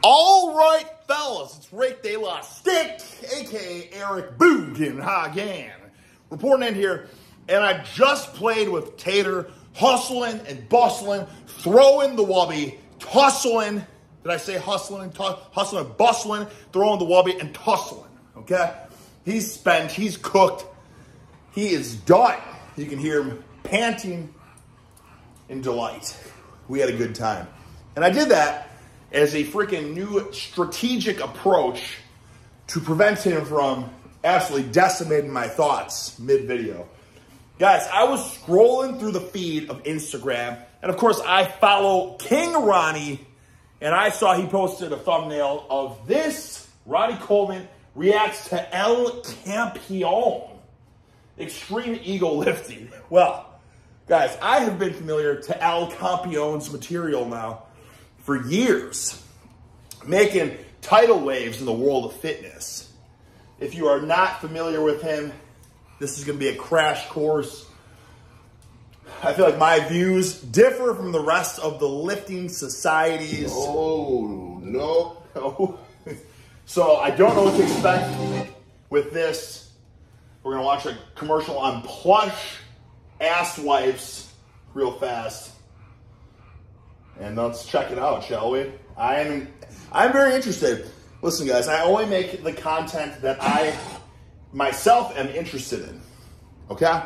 All right, fellas, it's Rick De La Stick, a.k.a. Eric Bugenhagen, reporting in here, and I just played with Tater, hustling and bustling, throwing the wubby, tussling. Did I say hustling, hustling and bustling, throwing the wubby and tussling, okay? He's spent, he's cooked, he is done. You can hear him panting in delight. We had a good time. And I did that as a freaking new strategic approach to prevent him from absolutely decimating my thoughts mid-video. Guys, I was scrolling through the feed of Instagram, and of course I follow King Ronnie, and I saw he posted a thumbnail of this. Ronnie Coleman reacts to El Campeon Extreme Ego Lifting. Well, guys, I have been familiar to El Campeon's material now for years, making tidal waves in the world of fitness. If you are not familiar with him, this is going to be a crash course. I feel like my views differ from the rest of the lifting societies. Oh, no. So I don't know what to expect with this. We're going to watch a commercial on plush ass wipes real fast. And let's check it out, shall we? I'm very interested. Listen, guys, I only make the content that I myself am interested in, okay?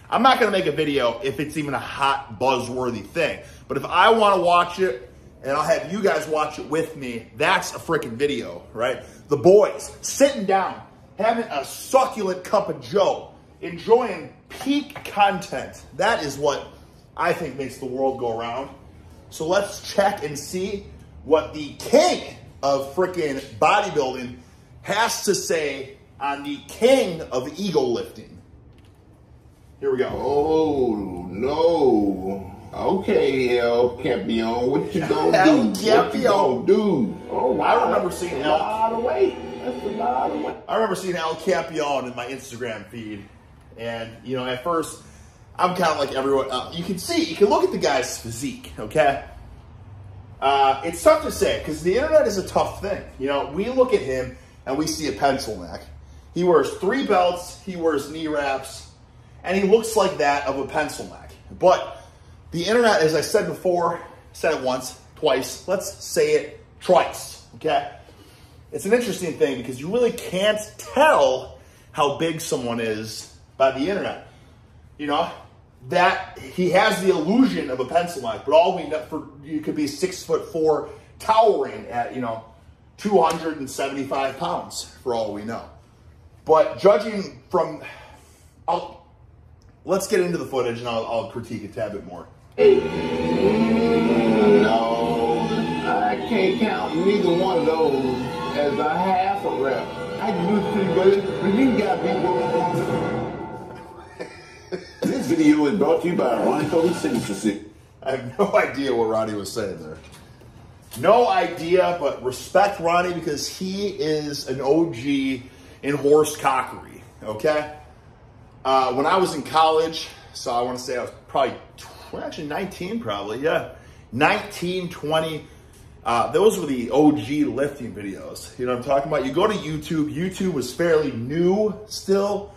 I'm not going to make a video if it's even a hot, buzzworthy thing. But if I want to watch it, and I'll have you guys watch it with me, that's a freaking video, right? The boys sitting down, having a succulent cup of joe, enjoying peak content. That is what I think makes the world go around. So let's check and see what the king of freaking bodybuilding has to say on the king of ego lifting. Here we go. Oh, no. Okay, El Campeon, what you gonna do? What you gonna do? Oh, wow. I remember seeing That's a lot of weight. That's a lot of weight. I remember seeing El Campeon in my Instagram feed. And, you know, at first, I'm kind of like everyone. You can look at the guy's physique, okay? It's tough to say because the internet is a tough thing. You know, we look at him and we see a pencil neck. He wears 3 belts, he wears knee wraps, and he looks like that of a pencil neck. But the internet, as I said before, said it once, twice, let's say it twice, okay? It's an interesting thing because you really can't tell how big someone is by the internet. You know, that he has the illusion of a pencil neck, but all we know, you could be 6'4", towering at, you know, 275 pounds for all we know. But judging from, let's get into the footage and I'll critique it a tad bit more. No, I can't count neither one of those as a half a rep. I can do 3, but you gotta be working. This video is brought to you by RONNE COLEMAN. I have no idea what Ronnie was saying there. No idea, but respect Ronnie because he is an OG in horse cockery, okay? When I was in college, so I want to say I was probably, actually 19 probably, yeah. 19, 20, those were the OG lifting videos. You know what I'm talking about? You go to YouTube. YouTube was fairly new still.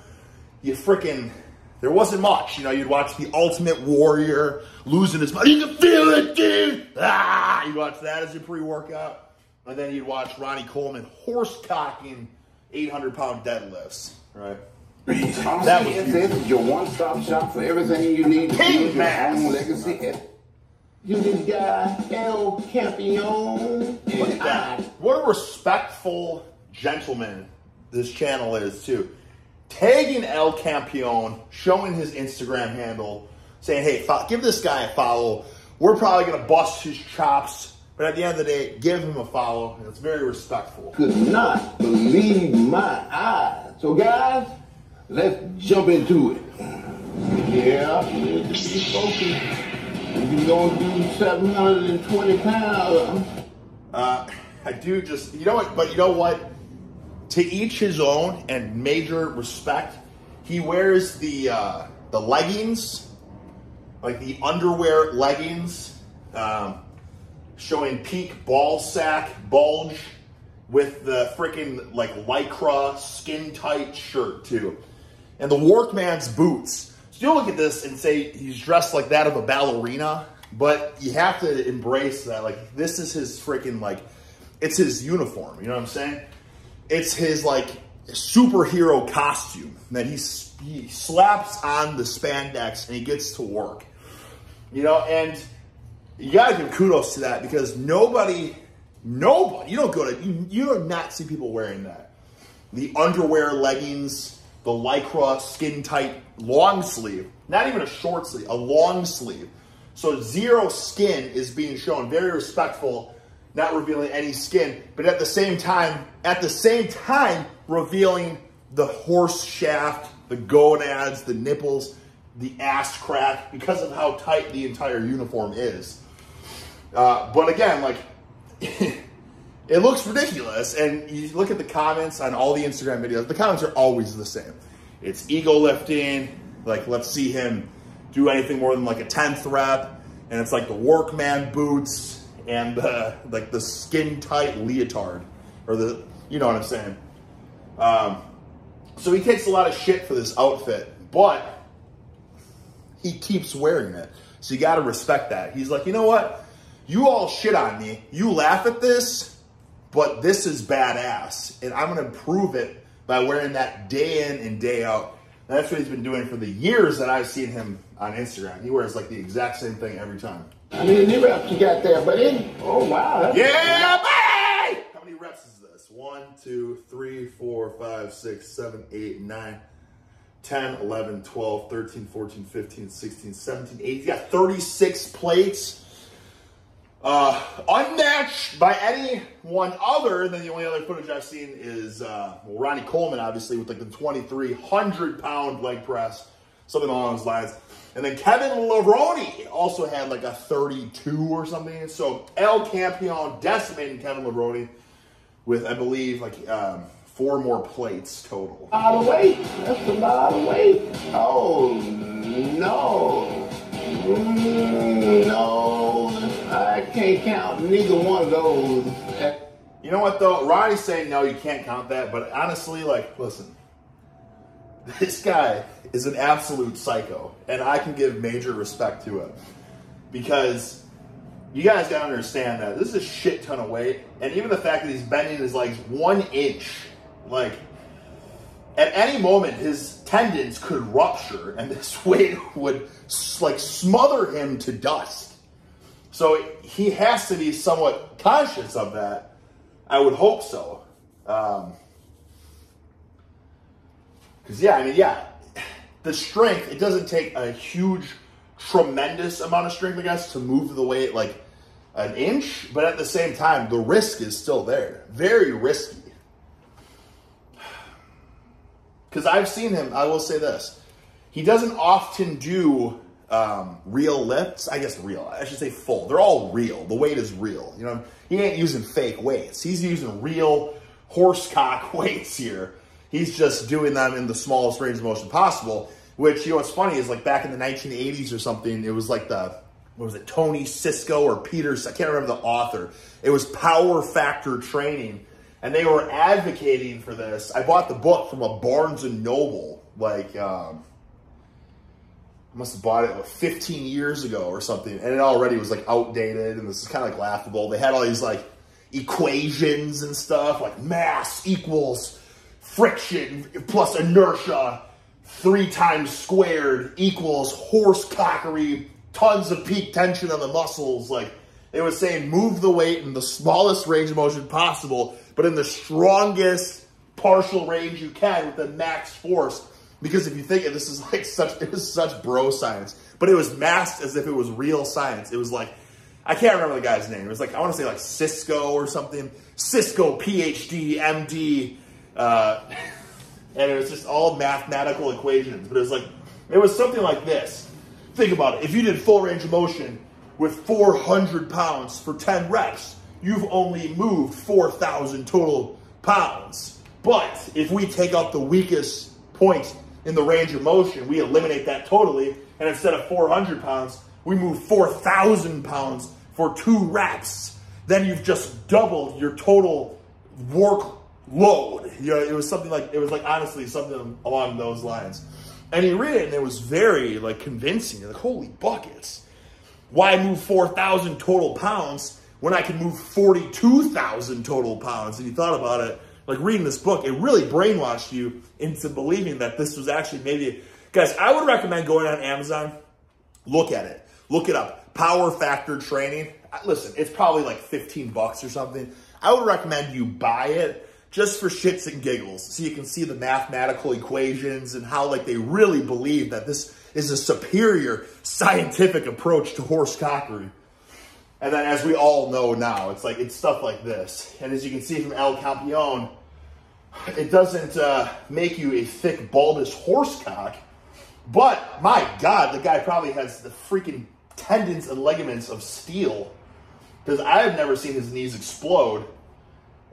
You freaking... There wasn't much. You know, you'd watch The Ultimate Warrior losing his mind. You can feel it, dude. Ah! You'd watch that as your pre-workout. And then you'd watch Ronnie Coleman horse-cocking 800-pound deadlifts, right? That was this is your one-stop shop for everything you need to build your own legacy. You this guy, El Campeon. Look at that. What a respectful gentleman this channel is, too. Tagging El Campeon, showing his Instagram handle, saying, hey, give this guy a follow. We're probably going to bust his chops, but at the end of the day, give him a follow. It's very respectful. Could not believe my eyes. So, guys, let's jump into it. Yeah, be focused. You're going to do 720 pounds. I do just, you know what, but you know what? To each his own, and major respect. He wears the leggings, like the underwear leggings. showing peak ball sack bulge with the freaking like Lycra skin tight shirt too. And the Workman's boots. So you'll look at this and say he's dressed like that of a ballerina, but you have to embrace that. Like, this is his freaking, like, it's his uniform, you know what I'm saying? It's his like superhero costume that he slaps on the spandex and he gets to work. You know, and you gotta give kudos to that, because nobody, you don't go to, you do not see people wearing that. The underwear, leggings, the Lycra skin tight long sleeve, not even a short sleeve, a long sleeve. So zero skin is being shown, very respectful, not revealing any skin, but at the same time revealing the horse shaft, the gonads, the nipples, the ass crack, because of how tight the entire uniform is. But again, like, it looks ridiculous. And you look at the comments on all the Instagram videos, the comments are always the same. It's ego lifting, like, let's see him do anything more than like a 10th rep. And it's like the Workman boots and like the skin tight leotard, or the, you know what I'm saying? So he takes a lot of shit for this outfit, but he keeps wearing it. So you got to respect that. He's like, you know what? You all shit on me. You laugh at this, but this is badass. And I'm going to prove it by wearing that day in and day out. And that's what he's been doing for the years that I've seen him on Instagram. He wears like the exact same thing every time. How many reps you got there, buddy? Oh, wow. Yeah, buddy! How many reps is this? 1, 2, 3, 4, 5, 6, 7, 8, 9, 10, 11, 12, 13, 14, 15, 16, 17, 18. He's got 36 plates. Unmatched by anyone other than the only other footage I've seen is Ronnie Coleman, obviously, with like the 2,300-pound leg press, something along those lines. And then Kevin Ronnie also had like a 32 or something. So El Campeon decimating Kevin Ronnie with, I believe, like 4 more plates total. A lot of weight. That's a lot of weight. Oh, no. No. I can't count neither one of those. You know what, though? Ronnie's saying, no, you can't count that. But honestly, like, listen. This guy is an absolute psycho. And I can give major respect to it. Because you guys got to understand that this is a shit ton of weight. And even the fact that he's bending his legs 1 inch. Like, at any moment, his tendons could rupture. And this weight would, like, smother him to dust. So he has to be somewhat conscious of that. I would hope so. Because, yeah, I mean, yeah, the strength, it doesn't take a huge, tremendous amount of strength, I guess, to move the weight like an inch. But at the same time, the risk is still there. Very risky. Because I've seen him, I will say this. He doesn't often do real lifts. I guess real. I should say full. They're all real. The weight is real. You know, he ain't using fake weights. He's using real horsecock weights here. He's just doing them in the smallest range of motion possible, which, you know, what's funny is like back in the 1980s or something, it was like the, what was it, Tony Sisko or Peters, I can't remember the author. It was Power Factor Training, and they were advocating for this. I bought the book from a Barnes & Noble, like, I must have bought it like 15 years ago or something, and it already was like outdated, and this is kind of like laughable. They had all these like equations and stuff, like mass equals friction plus inertia 3 times squared equals horse cockery, tons of peak tension on the muscles. Like, it was saying move the weight in the smallest range of motion possible, but in the strongest partial range you can with the max force. Because if you think this is like it was such bro science, but it was masked as if it was real science. It was like, I can't remember the guy's name. It was like, I want to say like Cisco or something. Cisco, PhD, MD. And it was just all mathematical equations. But it was like, it was something like this. Think about it. If you did full range of motion with 400 pounds for 10 reps, you've only moved 4,000 total pounds. But if we take out the weakest point in the range of motion, we eliminate that totally. And instead of 400 pounds, we move 4,000 pounds for 2 reps, then you've just doubled your total workload. You know, it was like honestly something along those lines. And you read it, and it was very like convincing. You're like, holy buckets. Why move 4,000 total pounds when I can move 42,000 total pounds? And you thought about it, like reading this book, it really brainwashed you into believing that this was actually maybe, guys, I would recommend going on Amazon, look at it, look it up, Power Factor Training. Listen, it's probably like 15 bucks or something. I would recommend you buy it just for shits and giggles, so you can see the mathematical equations and how like they really believe that this is a superior scientific approach to horse cockery. And then as we all know now, it's stuff like this. And as you can see from El Campeon, it doesn't make you a thick, bulbous horse cock. But my God, the guy probably has the freaking tendons and ligaments of steel, because I have never seen his knees explode.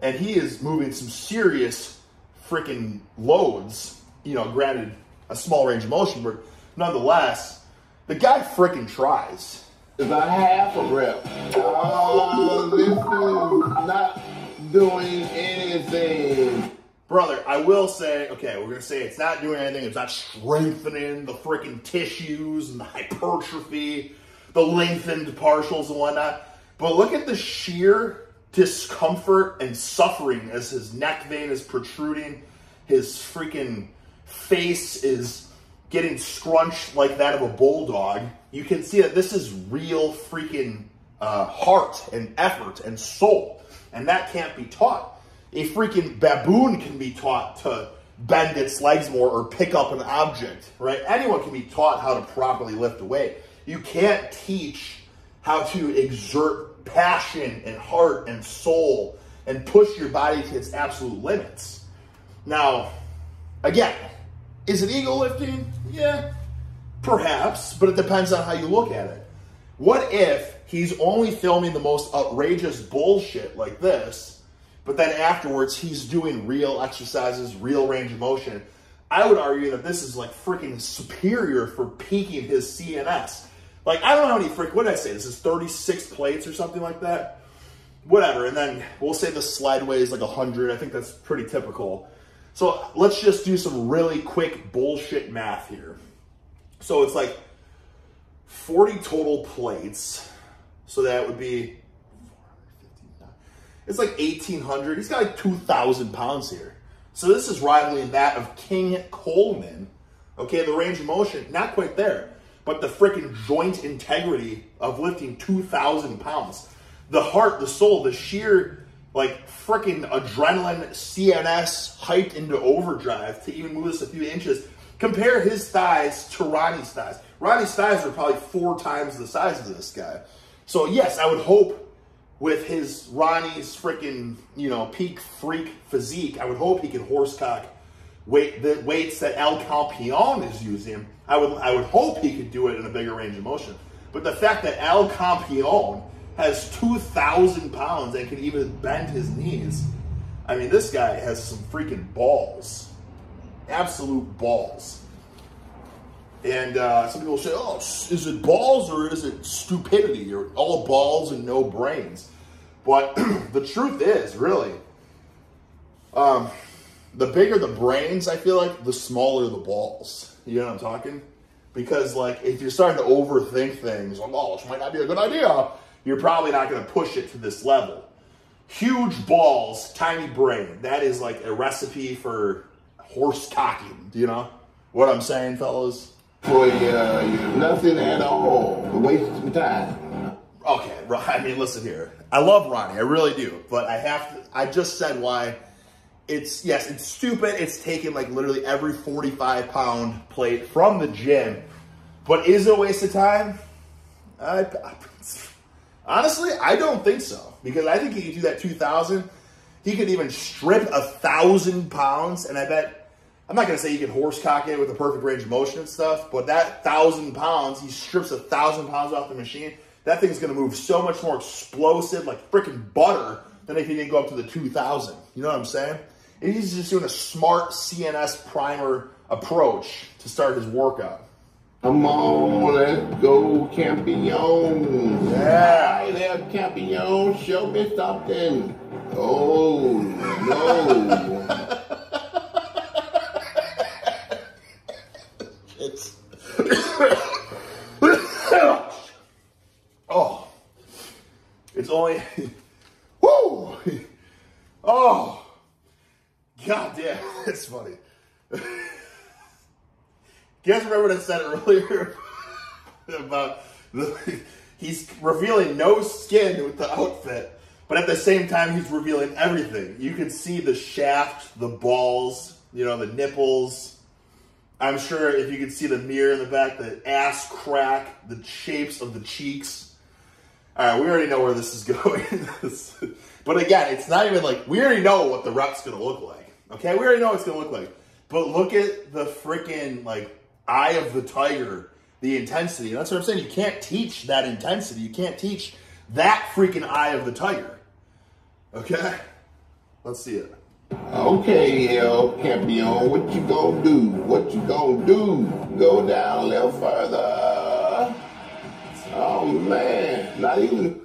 And he is moving some serious freaking loads, you know, granted a small range of motion, but nonetheless, the guy freaking tries. It's a half a rep. Oh, this is not doing anything. Brother, I will say, okay, we're going to say it's not doing anything. It's not strengthening the freaking tissues and the hypertrophy, the lengthened partials and whatnot. But look at the sheer discomfort and suffering as his neck vein is protruding. His freaking face is getting scrunched like that of a bulldog. You can see that this is real freaking heart and effort and soul. And that can't be taught. A freaking baboon can be taught to bend its legs more or pick up an object, right? Anyone can be taught how to properly lift a weight. You can't teach how to exert passion and heart and soul and push your body to its absolute limits. Now, again, is it ego lifting? Yeah, perhaps, but it depends on how you look at it. What if he's only filming the most outrageous bullshit like this, but then afterwards he's doing real exercises, real range of motion? I would argue that this is like freaking superior for peaking his CNS. Like, I don't know how many what did I say? This is 36 plates or something like that? Whatever. And then we'll say the sled weighs like 100. I think that's pretty typical. So let's just do some really quick bullshit math here. So it's like 40 total plates. So that would be, it's like 1,800. He's got like 2,000 pounds here. So this is rivaling that of King Coleman. Okay, the range of motion, not quite there. But the freaking joint integrity of lifting 2,000 pounds. The heart, the soul, the sheer, like, freaking adrenaline, CNS, hyped into overdrive to even move this a few inches. Compare his thighs to Ronnie's thighs. Ronnie's thighs are probably 4 times the size of this guy. So, yes, I would hope with his Ronnie's freaking, you know, peak freak physique, I would hope he could horsecock the weights that El Campeon is using. I would hope he could do it in a bigger range of motion. But the fact that El Campeon has 2,000 pounds and can even bend his knees, I mean, this guy has some freaking balls. Absolute balls. And some people say, oh, is it balls or is it stupidity? Or all balls and no brains? But the truth is, really, the bigger the brains, I feel like, the smaller the balls. You know what I'm talking? Because, like, if you're starting to overthink things, like, oh, this might not be a good idea, you're probably not going to push it to this level. Huge balls, tiny brain. That is, like, a recipe for horse cocking. Do you know what I'm saying, fellas? For nothing at all. Waste some time. Okay, I mean, listen here. I love Ronnie. I really do. But I just said why. Yes, it's stupid. It's taking like literally every 45-pound plate from the gym. But is it a waste of time? Honestly, I don't think so. Because I think he could do that 2,000. He could even strip 1,000 pounds. And I bet, I'm not going to say he can horsecock it with a perfect range of motion and stuff. But that 1,000 pounds, he strips 1,000 pounds off the machine. That thing's going to move so much more explosive, like freaking butter, than if he didn't go up to the 2,000. You know what I'm saying? He's just doing a smart CNS primer approach to start his workout. Come on, let's go, Campeon. Yeah. Hi there, Campeon. Show me something. Oh, no. It's... Oh. It's only... Woo! Oh. God damn, it's funny. You guys remember what I said earlier about he's revealing no skin with the outfit, but at the same time he's revealing everything. You can see the shaft, the balls, you know, the nipples. I'm sure if you could see the mirror in the back, the ass crack, the shapes of the cheeks. All right, we already know where this is going. But again, it's not even like, we already know what the rep's going to look like. Okay, we already know what it's going to look like. But look at the freaking, like, eye of the tiger, the intensity. And that's what I'm saying. You can't teach that intensity. You can't teach that freaking eye of the tiger. Okay? Let's see it. Okay, El Campeon, what you gonna do? What you gonna do? Go down a little further. Oh, man. Not even...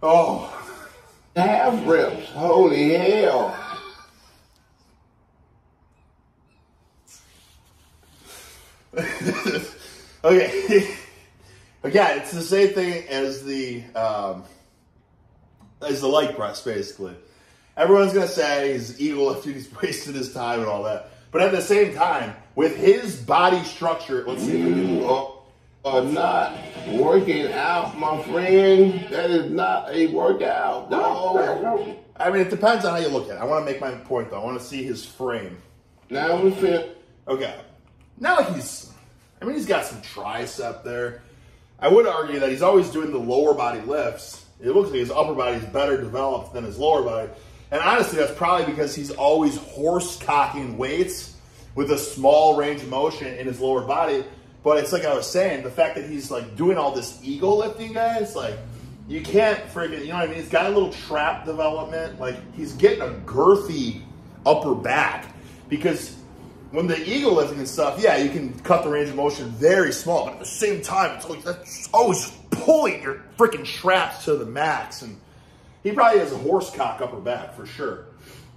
Oh. Half reps. Holy hell. Okay. Again, it's the same thing as the leg press, basically. Everyone's gonna say he's ego lifting, he's wasted his time and all that. But at the same time, with his body structure, let's see. You are not working out, my friend. That is not a workout, no. I mean, it depends on how you look at it. I want to make my point, though. I want to see his frame. Now we fit. Okay. Not like he's got some tricep there. I would argue that he's always doing the lower body lifts. It looks like his upper body is better developed than his lower body. And honestly, that's probably because he's always horse-cocking weights with a small range of motion in his lower body. But it's like I was saying, the fact that he's like doing all this ego lifting, guys, like you can't freaking, you know what I mean? He's got a little trap development. Like he's getting a girthy upper back because when the ego lifting and stuff, yeah, you can cut the range of motion very small, but at the same time, it's like that's always pulling your freaking traps to the max. And he probably has a horse cock upper back for sure.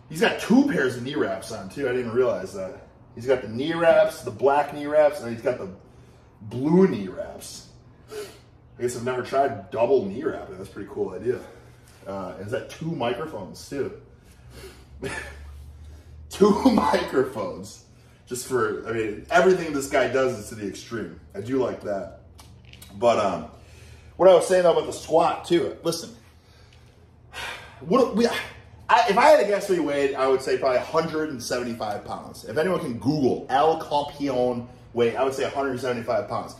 He's got 2 pairs of knee wraps on too. I didn't even realize that. He's got the knee wraps, the black knee wraps, and he's got the blue knee wraps. I guess I've never tried double knee wrapping. That's a pretty cool idea. Is that 2 microphones too? 2 microphones. Just for, I mean, everything this guy does is to the extreme. I do like that. But what I was saying though about the squat too, listen. If I had to guess what he weighed, I would say probably 175 pounds. If anyone can Google El Campeon weight, I would say 175 pounds.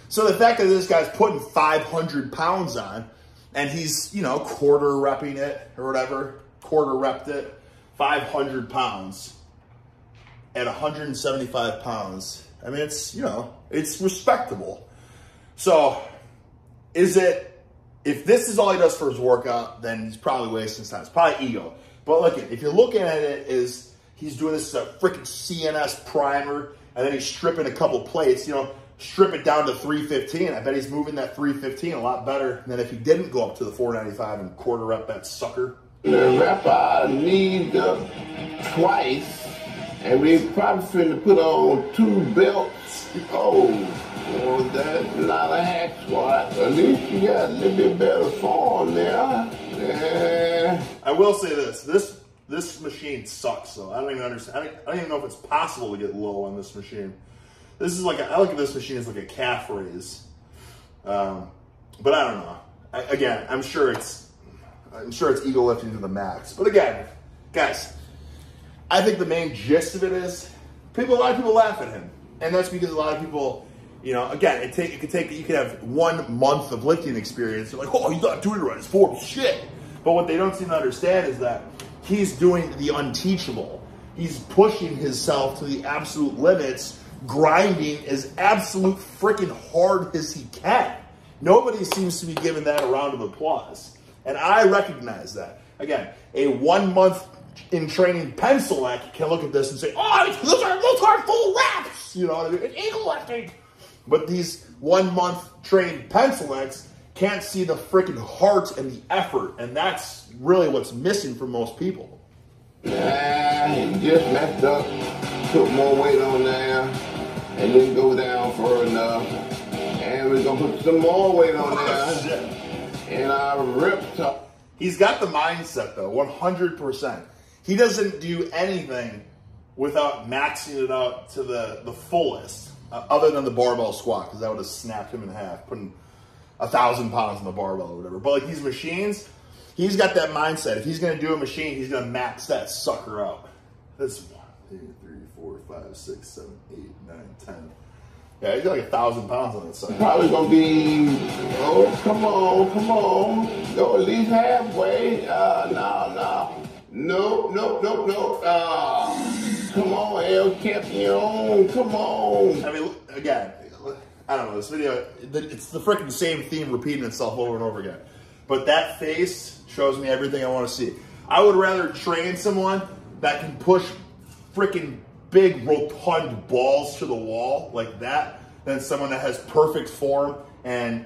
So the fact that this guy's putting 500 pounds on, and he's, you know, quarter repping it or whatever, quarter repped it, 500 pounds at 175 pounds. I mean, it's, you know, it's respectable. So is it, if this is all he does for his workout, then he's probably wasting his time. It's probably ego. But look, if you're looking at it as he's doing this as a freaking CNS primer, and then he's stripping a couple plates, you know, strip it down to 315. I bet he's moving that 315 a lot better than if he didn't go up to the 495 and quarter rep that sucker. The rep I need twice, and we probably finna put on 2 belts. Oh, well, that's not a hack squat. At least you got a little bit better form there. Yeah. I will say this machine sucks though. I don't even understand. I don't even know if it's possible to get low on this machine. This is like, I look at this machine as like a calf raise. But I don't know. Again, I'm sure it's ego lifting to the max. But again, guys, I think the main gist of it is a lot of people laugh at him. And that's because a lot of people, you know, again, you could have 1 month of lifting experience. You're like, oh, he's not doing it right. His form's shit. But what they don't seem to understand is that he's doing the unteachable. He's pushing himself to the absolute limits, grinding as absolute freaking hard as he can. Nobody seems to be giving that a round of applause. And I recognize that. Again, a 1 month in training pencil neck can look at this and say, oh, those are full reps. You know what I mean? It's ego lifting. But these 1 month trained pencil necks can't see the freaking heart and the effort. And that's really what's missing for most people. Nah, he just messed up, put more weight on there, and didn't go down far enough. And we're gonna put some more weight on there. And I ripped up. He's got the mindset though, 100%. He doesn't do anything without maxing it out to the fullest, other than the barbell squat, because that would have snapped him in half, putting 1,000 pounds on the barbell or whatever. But like these machines, he's got that mindset. If he's going to do a machine, he's going to max that sucker out. That's 1, 2, 3, 4, 5, 6, 7, 8, 9, 10. Yeah, he's got like 1,000 pounds on that side. Probably going to be, oh, come on. Go at least halfway. No. Nope. Come on, El Campeon. Come on. I mean, again, I don't know, this video, it's the freaking same theme repeating itself over and over again. But that face shows me everything I want to see. I would rather train someone that can push freaking big rotund balls to the wall like that than someone that has perfect form and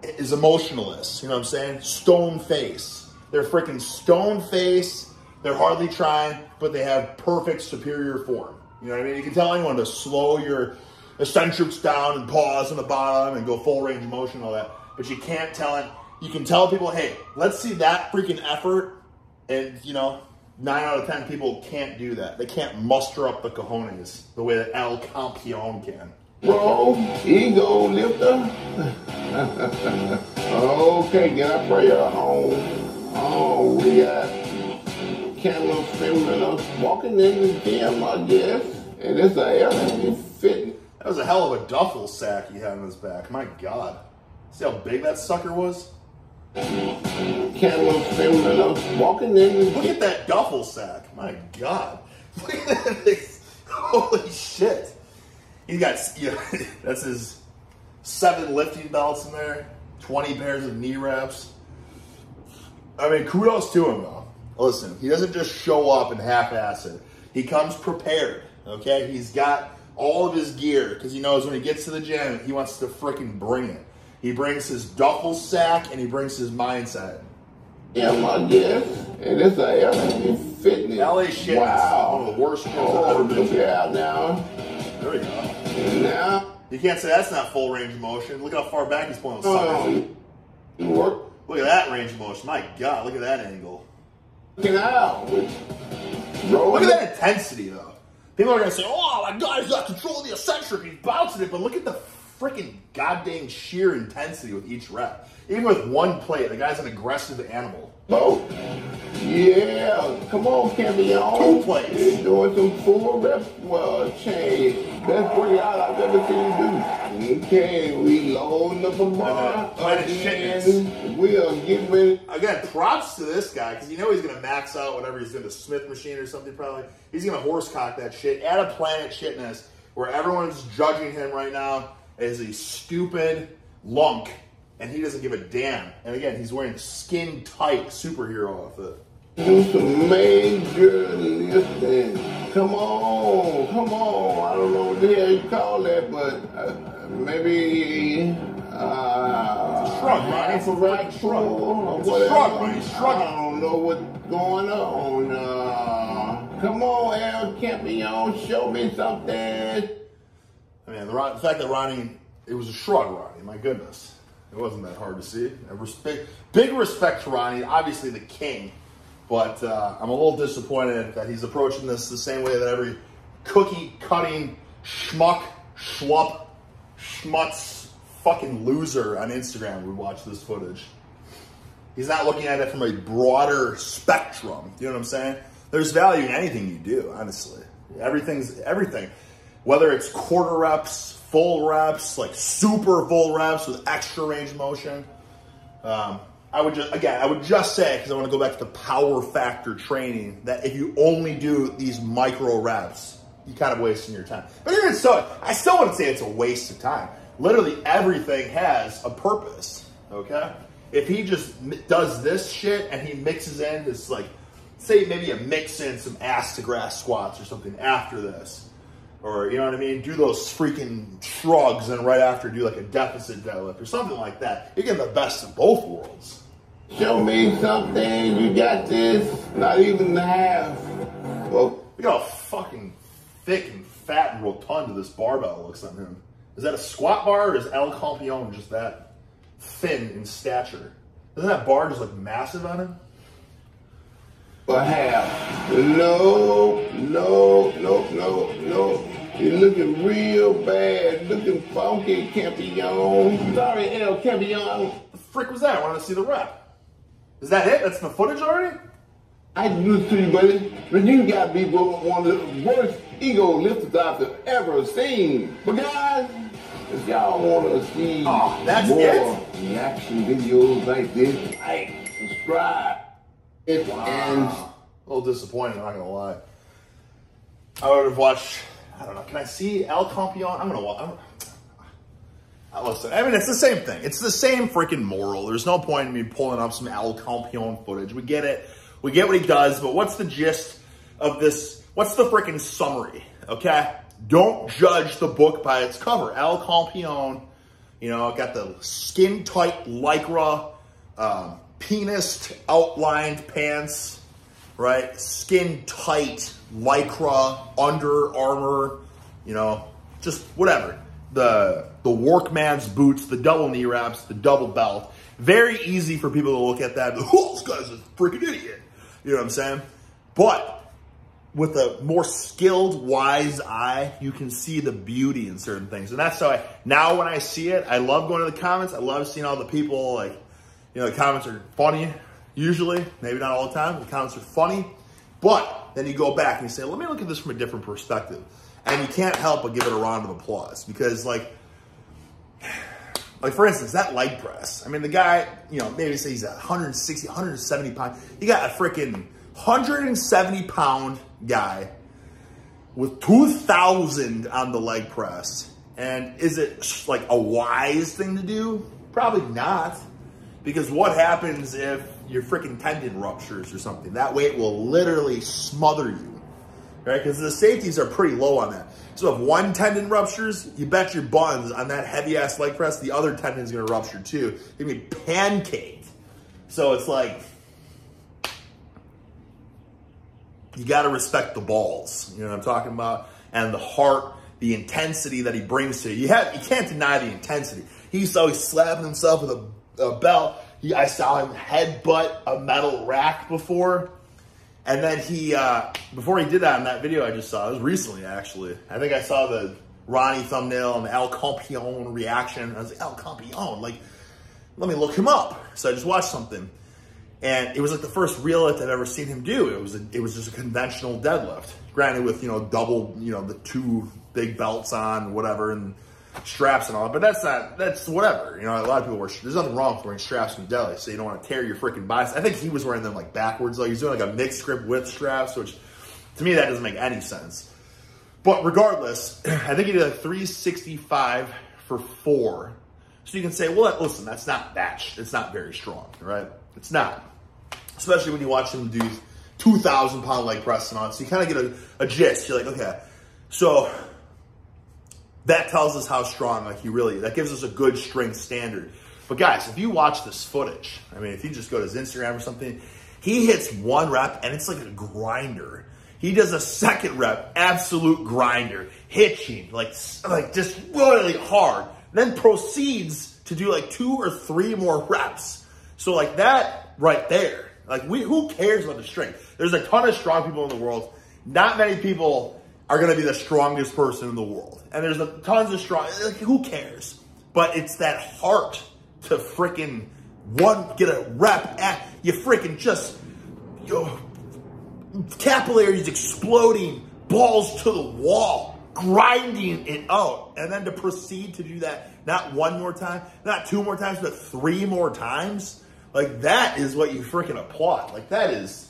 is emotionless. You know what I'm saying? Stone face. They're freaking stone face. They're hardly trying, but they have perfect superior form. You know what I mean? You can tell anyone to slow your eccentrics down and pause on the bottom and go full range of motion and all that. But you can't tell it. You can tell people, hey, let's see that freaking effort. And, you know, 9 out of 10 people can't do that. They can't muster up the cojones the way that El Campeon can. Bro, ego lifter. Okay, get our prayer on. Oh, we got camera filming walking in the gym, I guess. And it's a area fitting. That was a hell of a duffel sack he had on his back. My God. See how big that sucker was? Camera filming walking in the Look at that duffel sack. My God. Look at that thing. Holy shit. He's got, that's his 7 lifting belts in there, 20 pairs of knee wraps. I mean, kudos to him, though. Listen, he doesn't just show up and half-ass it. He comes prepared, okay? He's got all of his gear because he knows when he gets to the gym, he wants to freaking bring it. He brings his duffel sack and he brings his mindset. Yeah, my guess. And it's a LA fitness. LA shit is one of the worst gyms I've ever been to. Yeah, now. There we go. Now. You can't say that's not full range of motion. Look how far back he's pulling the sucker. Look at that range of motion. My God, look at that angle. Looking out. Look at that intensity, though. People are going to say, oh, my God, he's got control of the eccentric. He's bouncing it. But look at the freaking goddamn sheer intensity with each rep. Even with one plate, the guy's an aggressive animal. Oh, yeah. Come on, Campeon. 2 plates. He's doing some full reps. Well, change. Best workout I've ever seen you do. Okay, we loading up a bar. We are getting ready. Again, props to this guy, because you know he's going to max out whatever he's doing, the Smith machine or something probably. He's going to horsecock that shit at a Planet Fitness where everyone's judging him right now as a stupid lunk, and he doesn't give a damn. And again, he's wearing skin-tight superhero outfit. Do some major lifting. Come on. I don't know what the hell you call that, but maybe shrug, Ronnie. It's a right shrug. It's a shrug, Ronnie. He's shrugging. I don't know what's going on. Come on, El Campeon, show me something. I mean, the fact that Ronnie, it was a shrug, Ronnie. My goodness. It wasn't that hard to see. Big respect to Ronnie, obviously the king. But I'm a little disappointed that he's approaching this the same way that every cookie-cutting schmuck, schlup, schmutz, fucking loser on Instagram would watch this footage. He's not looking at it from a broader spectrum. You know what I'm saying? There's value in anything you do, honestly. Everything's everything. Whether it's quarter reps, full reps, like super full reps with extra range of motion. I would just say, because I want to go back to the power factor training, that if you only do these micro reps, you're kind of wasting your time. But even so, I still wouldn't say it's a waste of time. Literally everything has a purpose, okay? if he just does this shit and he mixes in this, like, say maybe you mix in some ass to grass squats or something after this, or, you know what I mean? Do those freaking shrugs and right after do like a deficit deadlift or something like that. You get the best of both worlds. Show me something, you got this, not even half. Well, look how fucking thick and fat and rotund this barbell looks on him. Is that a squat bar or is El Campeon just that thin in stature? Doesn't that bar just look massive on him? a half. No. You're looking real bad, looking funky, Campeon. Sorry, El Campeon. What the frick was that? I wanted to see the rep. Is that it? That's the footage already? I do to you, buddy. But you gotta be one of the worst ego lifters I've ever seen. But guys, if y'all wanna see more reaction videos like this, like, subscribe. And a little disappointed, I'm not gonna lie. I would have watched, I don't know, can I see El Campeon? I'm gonna watch. Listen, I mean, it's the same thing. It's the same freaking moral. There's no point in me pulling up some El Campeon footage. We get it. We get what he does, but what's the gist of this? What's the freaking summary, okay? Don't judge the book by its cover. El Campeon, you know, got the skin-tight Lycra, penis outlined pants, right? Skin-tight Lycra, Under Armour, you know, just whatever. The workman's boots, the double knee wraps, the double belt. Very easy for people to look at that and go, oh, this guy's a freaking idiot. You know what I'm saying? But with a more skilled, wise eye, you can see the beauty in certain things. And that's how now when I see it, I love going to the comments. I love seeing all the people, like, you know, the comments are funny, usually. Maybe not all the time. The comments are funny. But then you go back and you say, let me look at this from a different perspective. And you can't help but give it a round of applause. Because, like for instance, that leg press. I mean, the guy, you know, maybe say he's a 160, 170 pound. You got a freaking 170 pound guy with 2,000 on the leg press. And is it like a wise thing to do? Probably not. Because what happens if your freaking tendon ruptures or something? That weight will literally smother you, right? Because the safeties are pretty low on that. So if one tendon ruptures, you bet your buns on that heavy-ass leg press, the other tendon is going to rupture too. You're going to be pancaked. So it's like, you got to respect the balls. You know what I'm talking about? And the heart, the intensity that he brings to you. You can't deny the intensity. He's always slapping himself with a belt. I saw him headbutt a metal rack before. And then he, before he did that in that video I just saw, it was recently actually. I think I saw the Ronnie thumbnail and the El Campeon reaction. I was like, El Campeon, like, let me look him up. So I just watched something. And it was like the first real lift I've ever seen him do. It was just a conventional deadlift. Granted with, you know, double, you know, the two big belts on, whatever, and straps and all, but that's whatever. You know, a lot of people there's nothing wrong with wearing straps in deli, so you don't want to tear your freaking bicep. I think he was wearing them like backwards, like he's doing like a mixed grip with straps, which to me that doesn't make any sense. But regardless, I think he did a 365 for 4. So you can say, well, listen, it's not very strong, right? It's not. Especially when you watch him do 2,000 pound leg press and on. So you kind of get a gist. You're like, okay, so that tells us how strong, like that gives us a good strength standard. But guys, if you watch this footage, I mean, if you just go to his Instagram or something, he hits one rep and it's like a grinder. He does a second rep, absolute grinder, hitching, like just really hard. Then proceeds to do like 2 or 3 more reps. So like that right there, like who cares about the strength? There's a ton of strong people in the world. Not many people are going to be the strongest person in the world. And there's tons of strong, like, who cares? But it's that heart to freaking get a rep at, you freaking just, capillaries exploding, balls to the wall, grinding it out. And then to proceed to do that, not 1 more time, not 2 more times, but 3 more times. Like that is what you freaking applaud. Like that is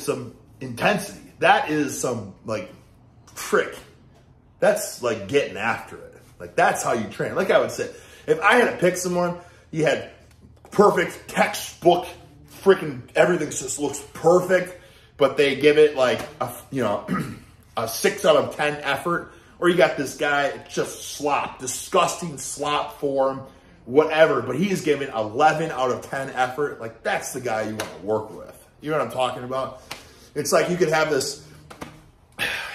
some intensity. That is some like, trick. That's like getting after it. Like that's how you train. Like I would say, if I had to pick someone, you had perfect textbook, freaking everything just looks perfect, but they give it like a, you know, a 6 out of 10 effort. Or you got this guy, just slop, disgusting slop form, whatever, but he's giving 11 out of 10 effort. Like, that's the guy you want to work with. You know what I'm talking about? It's like you could have this,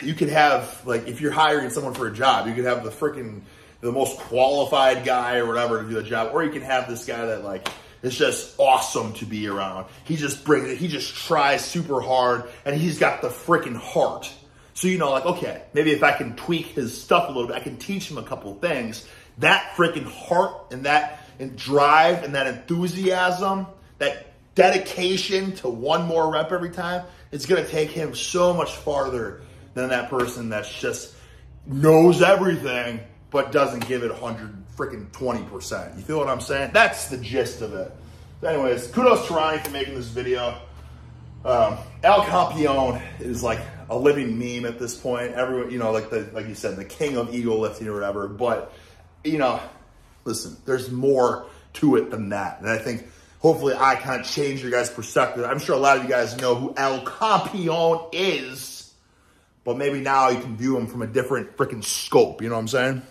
you could have, like, if you're hiring someone for a job, you could have the most qualified guy or whatever to do the job, or you can have this guy that, like, is just awesome to be around. He just brings it, he just tries super hard, and he's got the freaking heart. So, you know, like, okay, maybe if I can tweak his stuff a little bit, I can teach him a couple things. That freaking heart and that drive and that enthusiasm, that dedication to one more rep every time, it's going to take him so much farther than that person that's just knows everything but doesn't give it 120%. You feel what I'm saying? That's the gist of it. So anyways, kudos to Ronnie for making this video. El Campeon is like a living meme at this point. Everyone, you know, like you said, the king of ego lifting or whatever. But, you know, listen, there's more to it than that. And I think hopefully I kind of changed your guys' perspective. I'm sure a lot of you guys know who El Campeon is, but maybe now you can view him from a different freaking scope. You know what I'm saying?